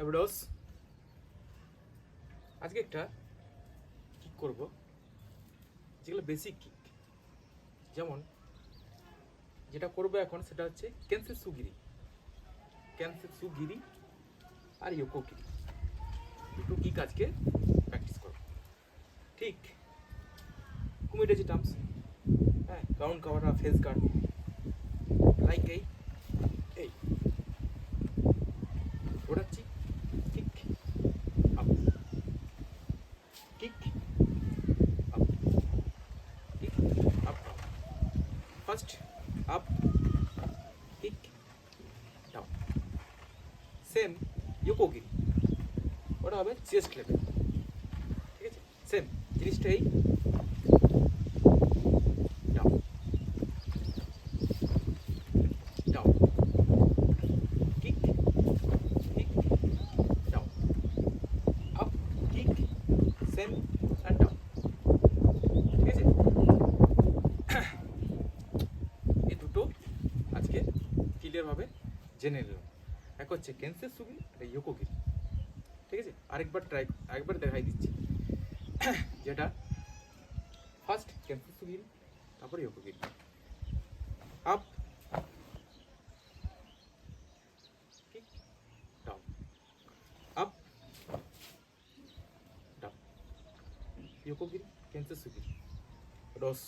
এবারস আজকে একটা কিক করব, যেগুলো বেসিক কিক। যেমন যেটা করবো এখন সেটা হচ্ছে ক্যান্সেসুগিরি আর ইয়োকোগিরি। দুটো কিক আজকে প্র্যাকটিস করব। ঠিক কুমিরেজি টার্মস, হ্যাঁ, গ্রাউন্ড কাভার আর ফেস গার্ড, লাইক এই এই ঘোরাচ্ছি, kick up, kick up, kick up, first up, kick down. Same ইয়োকোগিরি, ওটা হবে চেস্ট লেভেল। ঠিক আছে, সেম জিনিসটা এই down down, kick kick down, up, kick, same and down. ঠিক আছে, এই দুটো আজকে ক্লিয়ারভাবে জেনে নিলাম। এক হচ্ছে ক্যান্সেসুগিরি আর ইয়োকোগিরি। ঠিক আছে, আরেকবার দেখাই দিচ্ছি। যেটা ফার্স্ট ক্যান্সেসুগিরি, তারপর ইয়োকোগিরি। Up, kick, down, up, down, ইয়োকোগিরি, ক্যান্সেসুগিরি, রস।